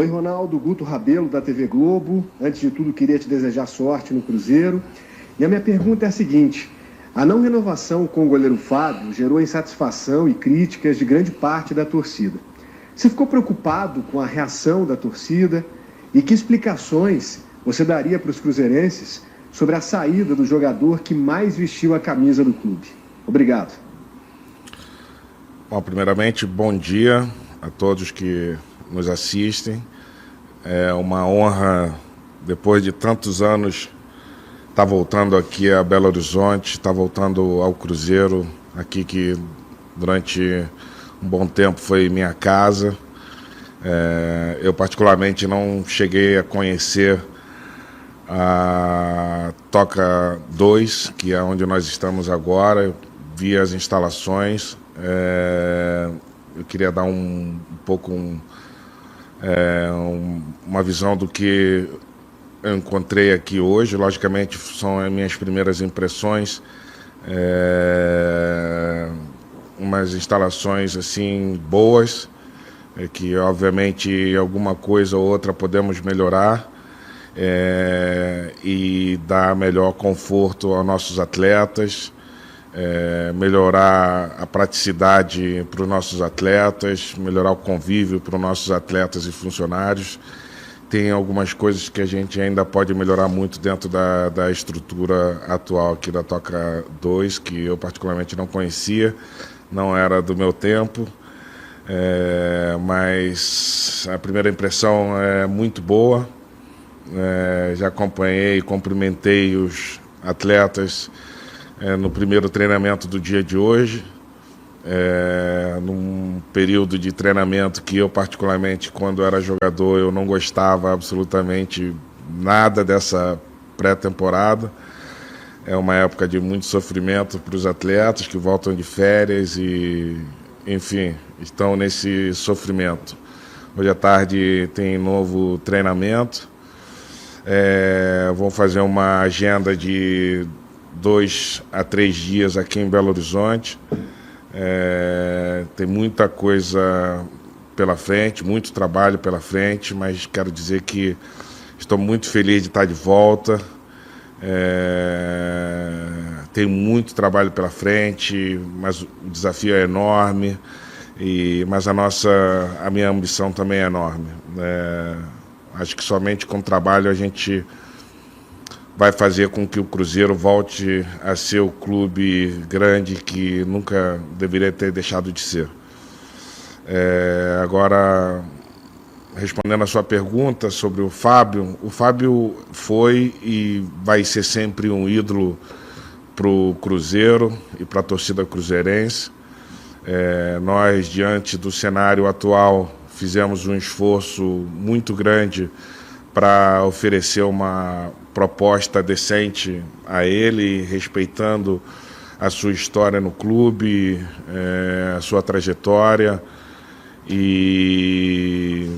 Oi, Ronaldo, Guto Rabelo, da TV Globo. Antes de tudo, queria te desejar sorte no Cruzeiro. E a minha pergunta é a seguinte: a não renovação com o goleiro Fábio gerou insatisfação e críticas de grande parte da torcida. Você ficou preocupado com a reação da torcida? E que explicações você daria para os cruzeirenses sobre a saída do jogador que mais vestiu a camisa do clube? Obrigado. Bom, primeiramente, bom dia a todos que nos assistem. É uma honra, depois de tantos anos, estar voltando aqui a Belo Horizonte, estar voltando ao Cruzeiro, aqui que durante um bom tempo foi minha casa. Eu particularmente não cheguei a conhecer a Toca 2, que é onde nós estamos agora. Eu vi as instalações. Eu queria dar uma visão do que eu encontrei aqui hoje. Logicamente, são as minhas primeiras impressões. Umas instalações assim boas, que obviamente alguma coisa ou outra podemos melhorar e dar melhor conforto aos nossos atletas, melhorar a praticidade para os nossos atletas, melhorar o convívio para os nossos atletas e funcionários. Tem algumas coisas que a gente ainda pode melhorar muito dentro da estrutura atual aqui da Toca 2, que eu particularmente não conhecia, não era do meu tempo, mas a primeira impressão é muito boa. Já acompanhei e cumprimentei os atletas no primeiro treinamento do dia de hoje, num período de treinamento que eu particularmente, quando era jogador, eu não gostava absolutamente nada dessa pré-temporada. É uma época de muito sofrimento para os atletas que voltam de férias e, enfim, estão nesse sofrimento. Hoje à tarde tem novo treinamento. Vou fazer uma agenda de 2 a 3 dias aqui em Belo Horizonte. Tem muita coisa pela frente, muito trabalho pela frente, mas quero dizer que estou muito feliz de estar de volta. Tem muito trabalho pela frente, mas o desafio é enorme, mas a minha ambição também é enorme. Acho que somente com trabalho a gente vai fazer com que o Cruzeiro volte a ser o clube grande que nunca deveria ter deixado de ser. Agora, respondendo a sua pergunta sobre o Fábio foi e vai ser sempre um ídolo para o Cruzeiro e para a torcida cruzeirense. Nós, diante do cenário atual, fizemos um esforço muito grande para oferecer uma proposta decente a ele, respeitando a sua história no clube, a sua trajetória. E,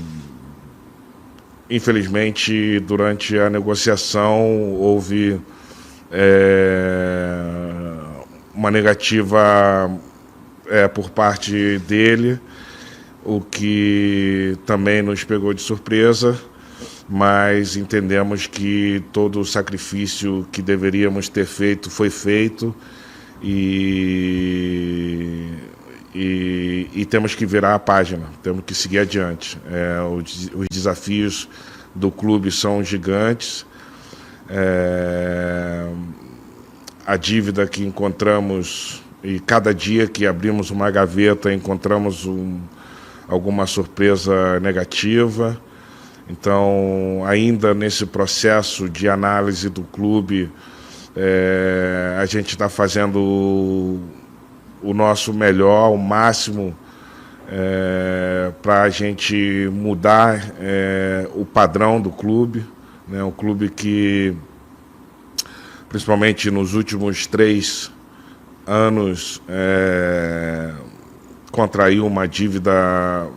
infelizmente, durante a negociação, houve uma negativa por parte dele, o que também nos pegou de surpresa, mas entendemos que todo o sacrifício que deveríamos ter feito foi feito e temos que virar a página, temos que seguir adiante. Os desafios do clube são gigantes. A dívida que encontramos, e cada dia que abrimos uma gaveta encontramos alguma surpresa negativa. Então, ainda nesse processo de análise do clube, a gente está fazendo o nosso melhor, o máximo, para a gente mudar o padrão do clube, né? Um clube que, principalmente nos últimos 3 anos, contraiu uma dívida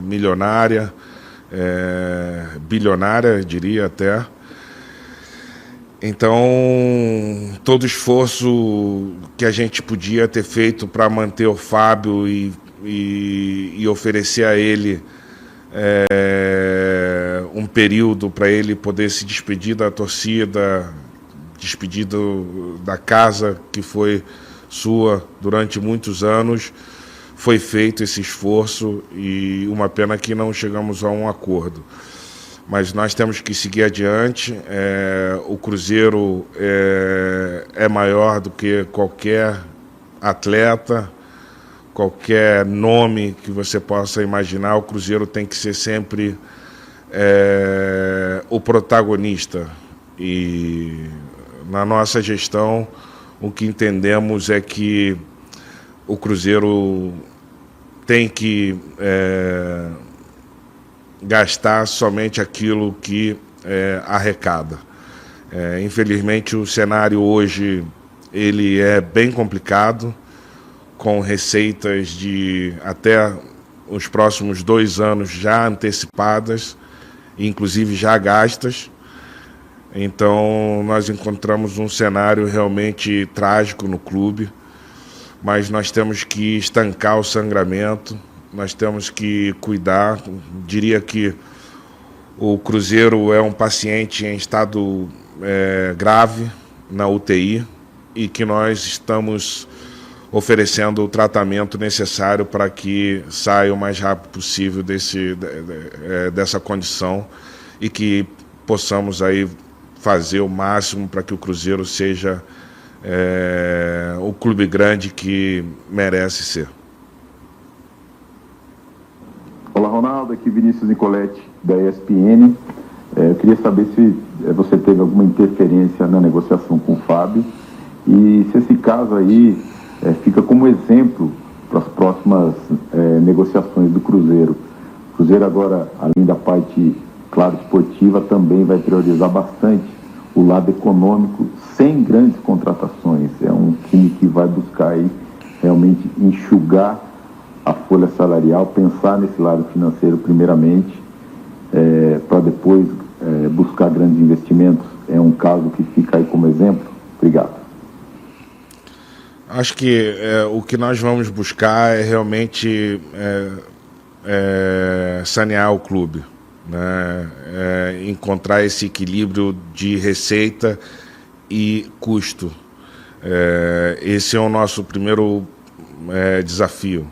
milionária, bilionária, diria até. Então, todo esforço que a gente podia ter feito para manter o Fábio e oferecer a ele um período para ele poder se despedir da torcida, despedir da casa que foi sua durante muitos anos. Foi feito esse esforço e uma pena que não chegamos a um acordo. Mas nós temos que seguir adiante. O Cruzeiro é maior do que qualquer atleta, qualquer nome que você possa imaginar. O Cruzeiro tem que ser sempre o protagonista. E na nossa gestão, o que entendemos é que o Cruzeiro tem que gastar somente aquilo que arrecada. Infelizmente, o cenário hoje ele é bem complicado, com receitas de até os próximos 2 anos já antecipadas, inclusive já gastas. Então, nós encontramos um cenário realmente trágico no clube, mas nós temos que estancar o sangramento, nós temos que cuidar. Diria que o Cruzeiro é um paciente em estado grave na UTI e que nós estamos oferecendo o tratamento necessário para que saia o mais rápido possível dessa condição e que possamos aí fazer o máximo para que o Cruzeiro seja o clube grande que merece ser. Olá, Ronaldo, aqui Vinícius Nicoletti, da ESPN. Eu queria saber se você teve alguma interferência na negociação com o Fábio e se esse caso aí fica como exemplo para as próximas negociações do Cruzeiro. O Cruzeiro agora, além da parte, claro, esportiva, também vai priorizar bastante o lado econômico, sem grandes contratações. É um time que vai buscar aí realmente enxugar a folha salarial, pensar nesse lado financeiro primeiramente, para depois buscar grandes investimentos. É um caso que fica aí como exemplo. Obrigado. Acho que o que nós vamos buscar é realmente sanear o clube, né? Encontrar esse equilíbrio de receita e custo. Esse é o nosso primeiro desafio.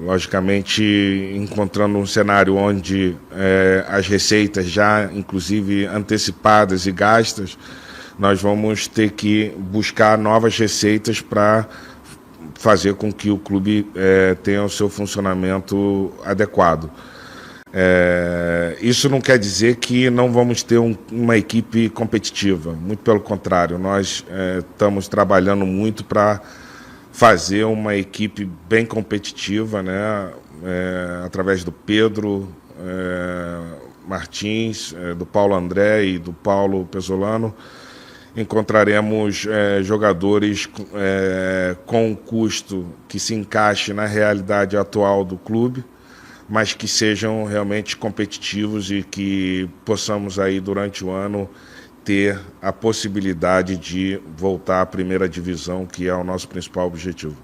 Logicamente, encontrando um cenário onde as receitas já, inclusive, antecipadas e gastas, nós vamos ter que buscar novas receitas para fazer com que o clube tenha o seu funcionamento adequado. Isso não quer dizer que não vamos ter uma equipe competitiva, muito pelo contrário, nós estamos trabalhando muito para fazer uma equipe bem competitiva, né? Através do Pedro Martins, do Paulo André e do Paulo Pesolano, encontraremos jogadores com um custo que se encaixe na realidade atual do clube, mas que sejam realmente competitivos e que possamos aí durante o ano ter a possibilidade de voltar à primeira divisão, que é o nosso principal objetivo.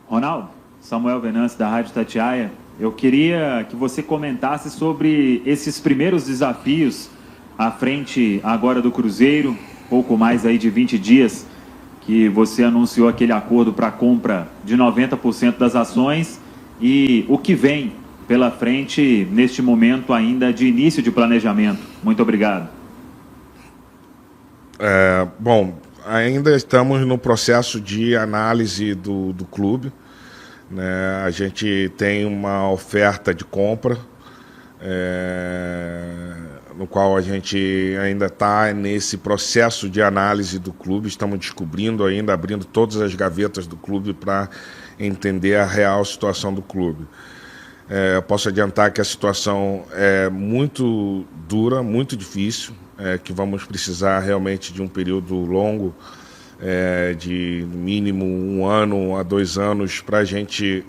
Ronaldo, Samuel Venâncio, da Rádio Itatiaia, eu queria que você comentasse sobre esses primeiros desafios à frente agora do Cruzeiro, pouco mais aí de 20 dias, que você anunciou aquele acordo para a compra de 90% das ações e o que vem pela frente neste momento ainda de início de planejamento. Muito obrigado. Bom, ainda estamos no processo de análise do clube, né? A gente tem uma oferta de compra, no qual a gente ainda está nesse processo de análise do clube. Estamos descobrindo ainda, abrindo todas as gavetas do clube para entender a real situação do clube. Eu posso adiantar que a situação é muito dura, muito difícil, que vamos precisar realmente de um período longo, de no mínimo 1 ano a 2 anos, para a gente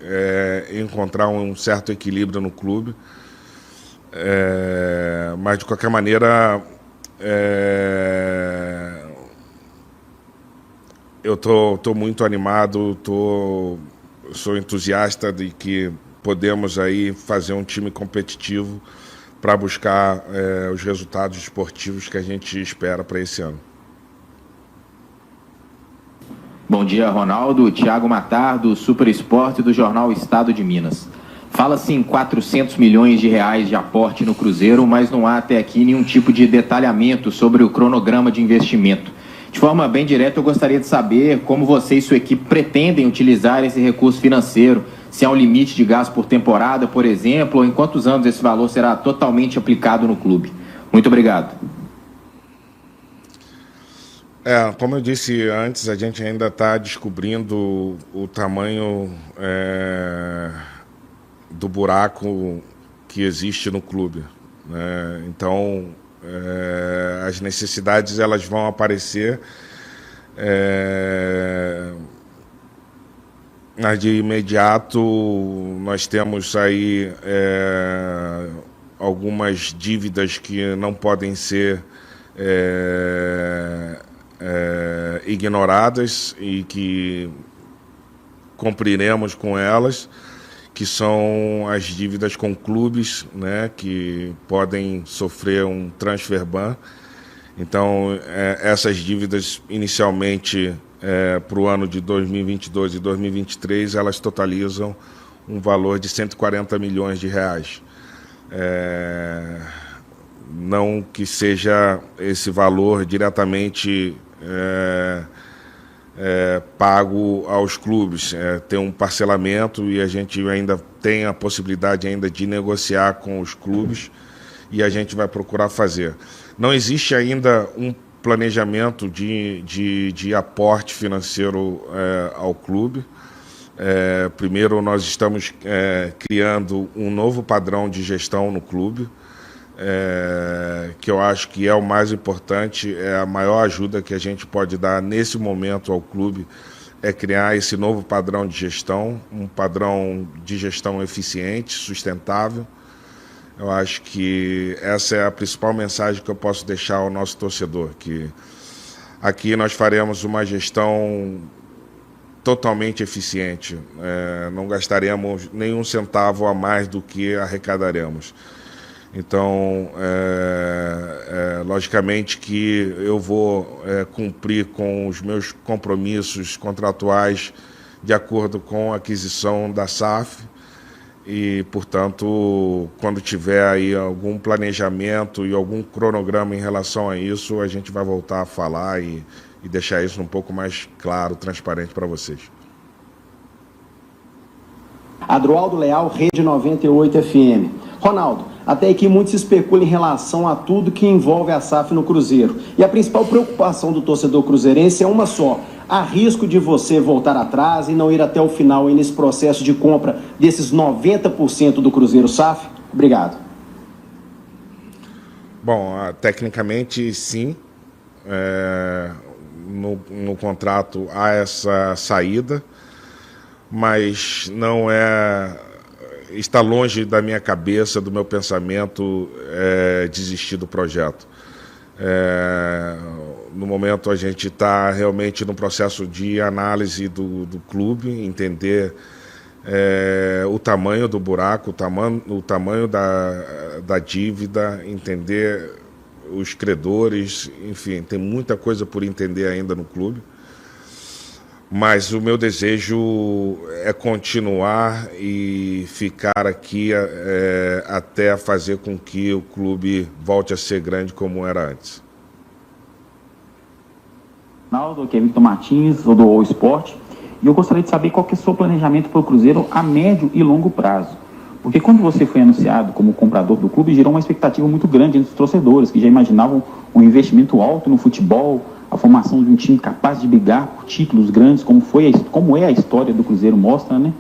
encontrar um certo equilíbrio no clube. Mas, de qualquer maneira, eu tô muito animado, sou entusiasta de que podemos aí fazer um time competitivo para buscar os resultados esportivos que a gente espera para esse ano. Bom dia, Ronaldo. Thiago Matar, do Super Esporte do jornal Estado de Minas. Fala-se em 400 milhões de reais de aporte no Cruzeiro, mas não há até aqui nenhum tipo de detalhamento sobre o cronograma de investimento. De forma bem direta, eu gostaria de saber como você e sua equipe pretendem utilizar esse recurso financeiro, se há um limite de gasto por temporada, por exemplo, ou em quantos anos esse valor será totalmente aplicado no clube. Muito obrigado. Como eu disse antes, a gente ainda está descobrindo o tamanho do buraco que existe no clube, né? Então, as necessidades elas vão aparecer mas de imediato nós temos aí algumas dívidas que não podem ser ignoradas e que cumpriremos com elas, que são as dívidas com clubes, né, que podem sofrer um transfer ban. Então, essas dívidas inicialmente para o ano de 2022 e 2023, elas totalizam um valor de 140 milhões de reais. Não que seja esse valor diretamente pago aos clubes, tem um parcelamento e a gente ainda tem a possibilidade ainda de negociar com os clubes e a gente vai procurar fazer. Não existe ainda um planejamento de aporte financeiro ao clube. Primeiro, nós estamos criando um novo padrão de gestão no clube, que eu acho que é o mais importante, é a maior ajuda que a gente pode dar nesse momento ao clube, é criar esse novo padrão de gestão, um padrão de gestão eficiente, sustentável. Eu acho que essa é a principal mensagem que eu posso deixar ao nosso torcedor, que aqui nós faremos uma gestão totalmente eficiente, não gastaremos nenhum centavo a mais do que arrecadaremos. Então, logicamente que eu vou cumprir com os meus compromissos contratuais de acordo com a aquisição da SAF e, portanto, quando tiver aí algum planejamento e algum cronograma em relação a isso, a gente vai voltar a falar e deixar isso um pouco mais claro, transparente para vocês. Adroaldo Leal, Rede 98 FM. Ronaldo, até aqui muito se especula em relação a tudo que envolve a SAF no Cruzeiro. E a principal preocupação do torcedor cruzeirense é uma só: há risco de você voltar atrás e não ir até o final aí nesse processo de compra desses 90% do Cruzeiro SAF? Obrigado. Bom, tecnicamente sim. No contrato há essa saída, mas não está longe da minha cabeça, do meu pensamento, desistir do projeto. No momento a gente está realmente no processo de análise do clube, entender o tamanho do buraco, o tamanho da dívida, entender os credores, enfim, tem muita coisa por entender ainda no clube. Mas o meu desejo é continuar e ficar aqui até fazer com que o clube volte a ser grande como era antes. Ronaldo, aqui é Victor Martins, do All Sport, e eu gostaria de saber qual que é o seu planejamento para o Cruzeiro a médio e longo prazo. Porque quando você foi anunciado como comprador do clube, gerou uma expectativa muito grande entre os torcedores, que já imaginavam um investimento alto no futebol, a formação de um time capaz de brigar por títulos grandes, como é a história do Cruzeiro mostra, né?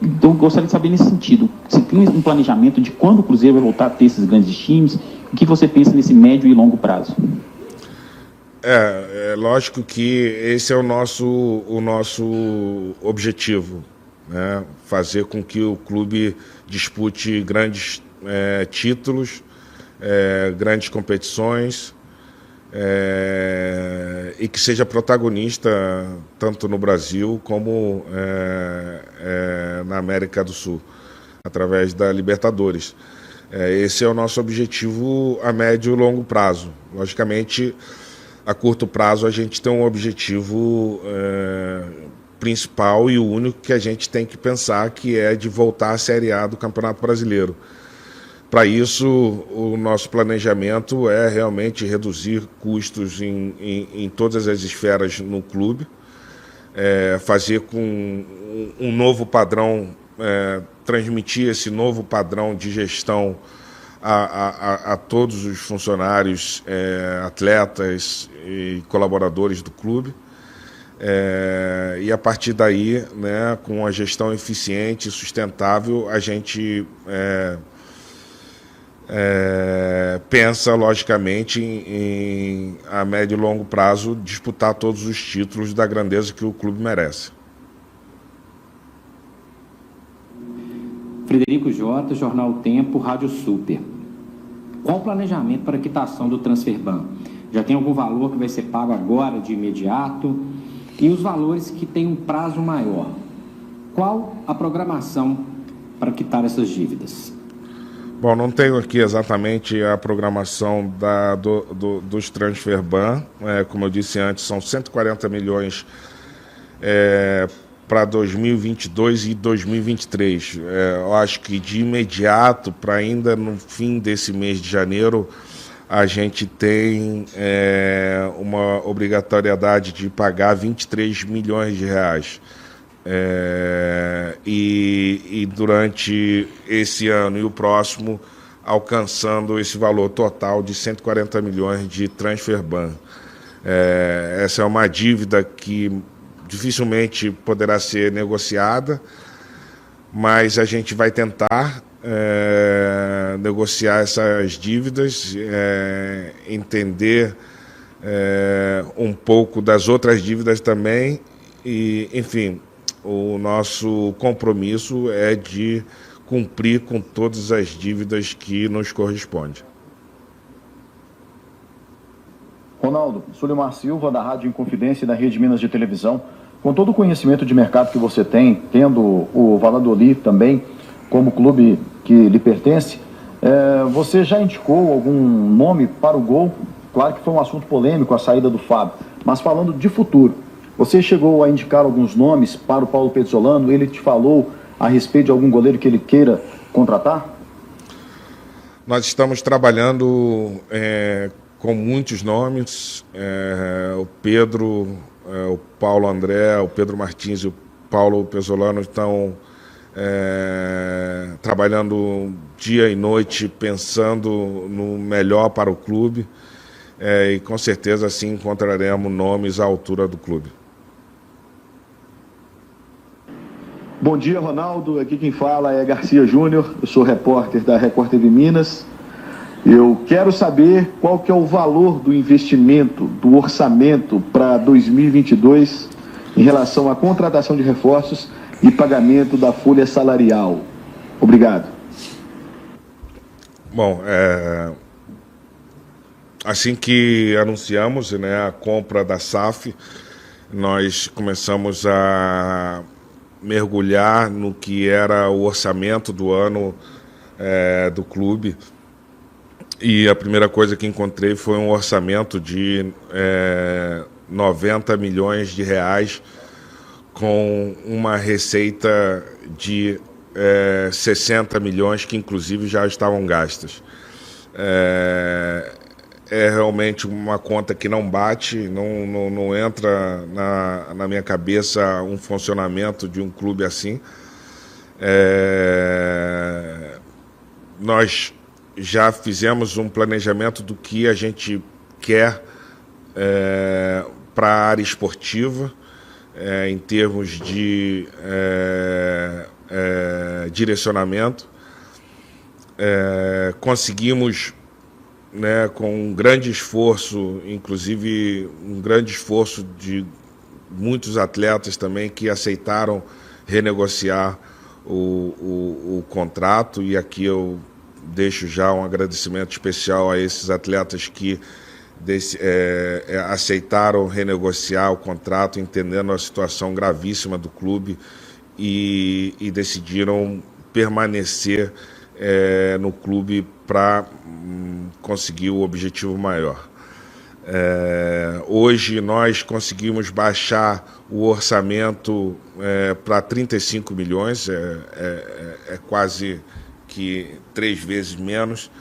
Então, eu gostaria de saber nesse sentido, se tem um planejamento de quando o Cruzeiro vai voltar a ter esses grandes times, o que você pensa nesse médio e longo prazo? É lógico que esse é o nosso objetivo, né? Fazer com que o clube dispute grandes títulos, grandes competições, e que seja protagonista tanto no Brasil como na América do Sul, através da Libertadores. Esse é o nosso objetivo a médio e longo prazo. Logicamente, a curto prazo a gente tem um objetivo principal e o único que a gente tem que pensar, que é de voltar à Série A do Campeonato Brasileiro. Para isso, o nosso planejamento é realmente reduzir custos em todas as esferas no clube, fazer com um novo padrão, transmitir esse novo padrão de gestão a todos os funcionários, atletas e colaboradores do clube. E a partir daí, né, com a gestão eficiente e sustentável, a gente pensa, logicamente, em a médio e longo prazo, disputar todos os títulos da grandeza que o clube merece. Frederico Jota, Jornal Tempo, Rádio Super. Qual o planejamento para a quitação do Transferban? Já tem algum valor que vai ser pago agora, de imediato? E os valores que têm um prazo maior? Qual a programação para quitar essas dívidas? Bom, não tenho aqui exatamente a programação dos Transferban. Como eu disse antes, são 140 milhões para 2022 e 2023. Eu acho que de imediato, para ainda no fim desse mês de janeiro, a gente tem uma obrigatoriedade de pagar 23 milhões de reais. E durante esse ano e o próximo, alcançando esse valor total de 140 milhões de Transferban. Essa é uma dívida que dificilmente poderá ser negociada, mas a gente vai tentar negociar essas dívidas, entender um pouco das outras dívidas também e, enfim, o nosso compromisso é de cumprir com todas as dívidas que nos correspondem. Ronaldo, Sulimar Silva, da Rádio Inconfidência e da Rede Minas de Televisão. Com todo o conhecimento de mercado que você tem, tendo o Valladolid também como clube que lhe pertence, você já indicou algum nome para o gol? Claro que foi um assunto polêmico a saída do Fábio, mas falando de futuro, você chegou a indicar alguns nomes para o Paulo Pezzolano? Ele te falou a respeito de algum goleiro que ele queira contratar? Nós estamos trabalhando com muitos nomes, o Pedro, o Paulo André, o Pedro Martins e o Paulo Pezzolano estão trabalhando dia e noite, pensando no melhor para o clube, e com certeza assim encontraremos nomes à altura do clube. Bom dia, Ronaldo. Aqui quem fala é Garcia Júnior, eu sou repórter da Record TV Minas. Eu quero saber qual que é o valor do investimento, do orçamento para 2022 em relação à contratação de reforços e pagamento da folha salarial. Obrigado. Bom, assim que anunciamos, né, a compra da SAF, nós começamos a mergulhar no que era o orçamento do ano do clube. E a primeira coisa que encontrei foi um orçamento de 90 milhões de reais com uma receita de 60 milhões que inclusive já estavam gastas. É realmente uma conta que não bate, não entra na minha cabeça um funcionamento de um clube assim. Nós já fizemos um planejamento do que a gente quer para a área esportiva, em termos de direcionamento. Conseguimos, né, com um grande esforço, inclusive um grande esforço de muitos atletas também que aceitaram renegociar o contrato, e aqui eu deixo já um agradecimento especial a esses atletas que aceitaram renegociar o contrato, entendendo a situação gravíssima do clube e decidiram permanecer no clube para conseguir o objetivo maior. Hoje nós conseguimos baixar o orçamento para 35 milhões, quase que 3 vezes menos,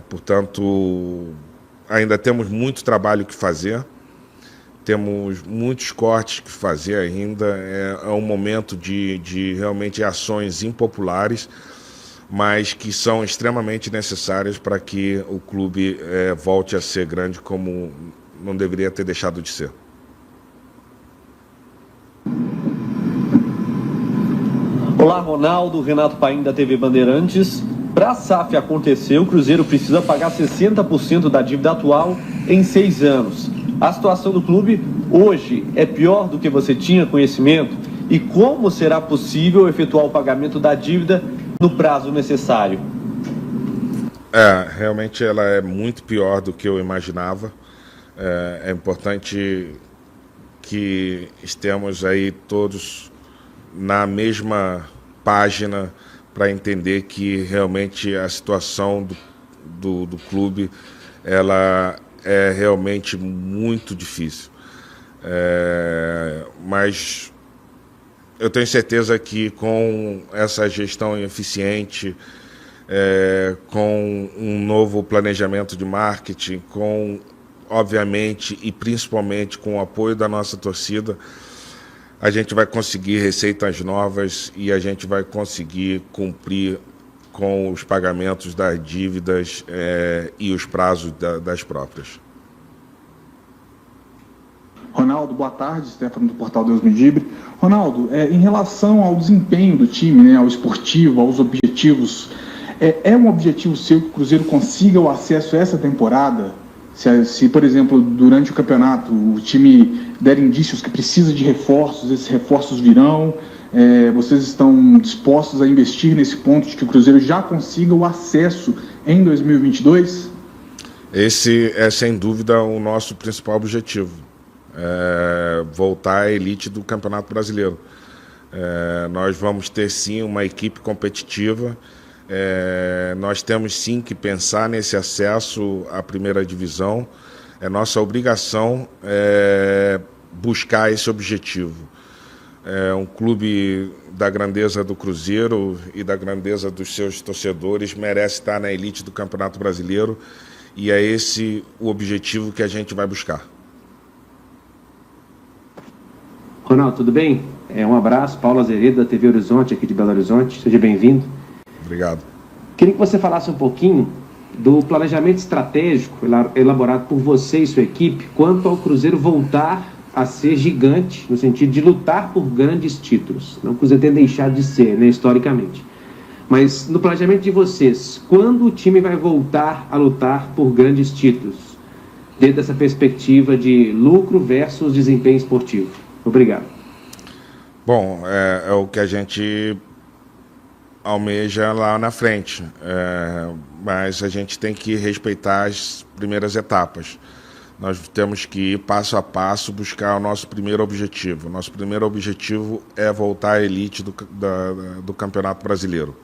portanto ainda temos muito trabalho que fazer, temos muitos cortes que fazer ainda, é um momento de realmente ações impopulares, mas que são extremamente necessárias para que o clube volte a ser grande como não deveria ter deixado de ser. Olá, Ronaldo, Renato Paim da TV Bandeirantes. Para a SAF acontecer, o Cruzeiro precisa pagar 60% da dívida atual em 6 anos. A situação do clube hoje é pior do que você tinha conhecimento? E como será possível efetuar o pagamento da dívida no prazo necessário? Realmente ela é muito pior do que eu imaginava. É importante que estejamos aí todos na mesma página para entender que realmente a situação do clube ela é realmente muito difícil. Mas eu tenho certeza que com essa gestão eficiente, com um novo planejamento de marketing, obviamente e principalmente com o apoio da nossa torcida, a gente vai conseguir receitas novas e a gente vai conseguir cumprir com os pagamentos das dívidas e os prazos das próprias. Ronaldo, boa tarde, Stefano do Portal Deus Me Dibre. Ronaldo, em relação ao desempenho do time, né, ao esportivo, aos objetivos, é um objetivo seu que o Cruzeiro consiga o acesso a essa temporada? Se, por exemplo, durante o campeonato o time der indícios que precisa de reforços, esses reforços virão, vocês estão dispostos a investir nesse ponto de que o Cruzeiro já consiga o acesso em 2022? Esse é, sem dúvida, o nosso principal objetivo. Voltar à elite do Campeonato Brasileiro. Nós vamos ter, sim, uma equipe competitiva. Nós temos sim que pensar nesse acesso à primeira divisão. É nossa obrigação buscar esse objetivo. Um clube da grandeza do Cruzeiro e da grandeza dos seus torcedores merece estar na elite do Campeonato Brasileiro e é esse o objetivo que a gente vai buscar. Ronaldo, tudo bem? Um abraço, Paulo Azeredo da TV Horizonte aqui de Belo Horizonte, seja bem-vindo. Obrigado. Queria que você falasse um pouquinho do planejamento estratégico elaborado por você e sua equipe quanto ao Cruzeiro voltar a ser gigante, no sentido de lutar por grandes títulos. Não que o Cruzeiro tenha deixado de ser, né, historicamente. Mas no planejamento de vocês, quando o time vai voltar a lutar por grandes títulos? Dentro dessa perspectiva de lucro versus desempenho esportivo. Obrigado. Bom, é o que a gente almeja lá na frente, mas a gente tem que respeitar as primeiras etapas. Nós temos que ir passo a passo buscar o nosso primeiro objetivo. Nosso primeiro objetivo é voltar à elite do Campeonato Brasileiro.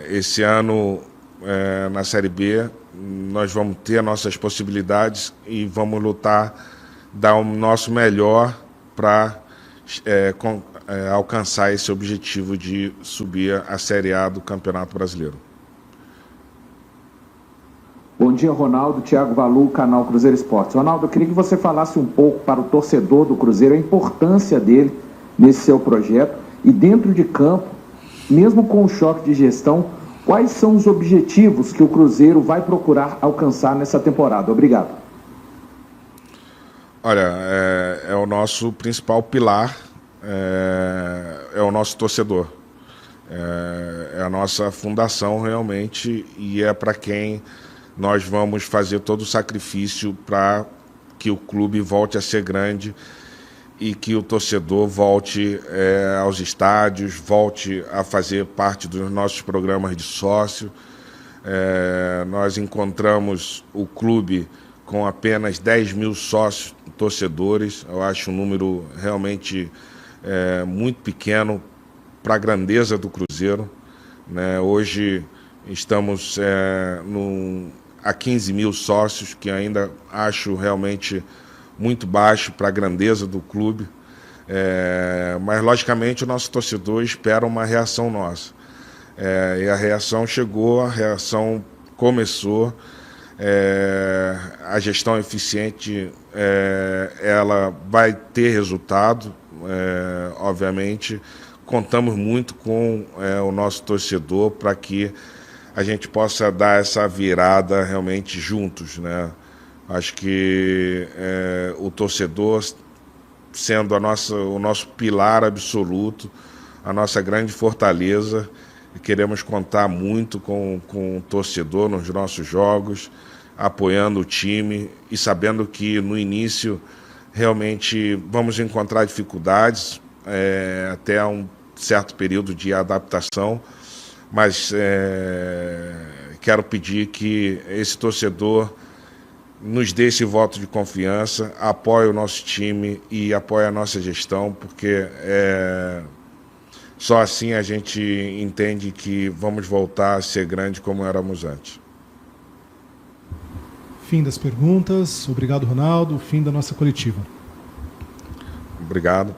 Esse ano, na Série B, nós vamos ter nossas possibilidades e vamos lutar, dar o nosso melhor para alcançar esse objetivo de subir a Série A do Campeonato Brasileiro. Bom dia, Ronaldo. Thiago Valu, canal Cruzeiro Esportes. Ronaldo, eu queria que você falasse um pouco para o torcedor do Cruzeiro a importância dele nesse seu projeto e dentro de campo, mesmo com o choque de gestão, quais são os objetivos que o Cruzeiro vai procurar alcançar nessa temporada? Obrigado. Olha, é o nosso principal pilar, é o nosso torcedor. É a nossa fundação realmente e é para quem nós vamos fazer todo o sacrifício para que o clube volte a ser grande e que o torcedor volte aos estádios, volte a fazer parte dos nossos programas de sócio. Nós encontramos o clube com apenas 10 mil sócios torcedores. Eu acho um número realmente muito pequeno para a grandeza do Cruzeiro, né? Hoje estamos a 15 mil sócios, que ainda acho realmente muito baixo para a grandeza do clube. Mas, logicamente, o nosso torcedor espera uma reação nossa. E a reação chegou, a reação começou. A gestão eficiente, ela vai ter resultado, obviamente. Contamos muito com o nosso torcedor para que a gente possa dar essa virada realmente juntos, né? Acho que o torcedor, sendo o nosso pilar absoluto, a nossa grande fortaleza, e queremos contar muito com o torcedor nos nossos jogos, apoiando o time e sabendo que no início realmente vamos encontrar dificuldades, até um certo período de adaptação, mas quero pedir que esse torcedor nos dê esse voto de confiança, apoie o nosso time e apoie a nossa gestão, porque só assim a gente entende que vamos voltar a ser grande como éramos antes. Fim das perguntas. Obrigado, Ronaldo. Fim da nossa coletiva. Obrigado.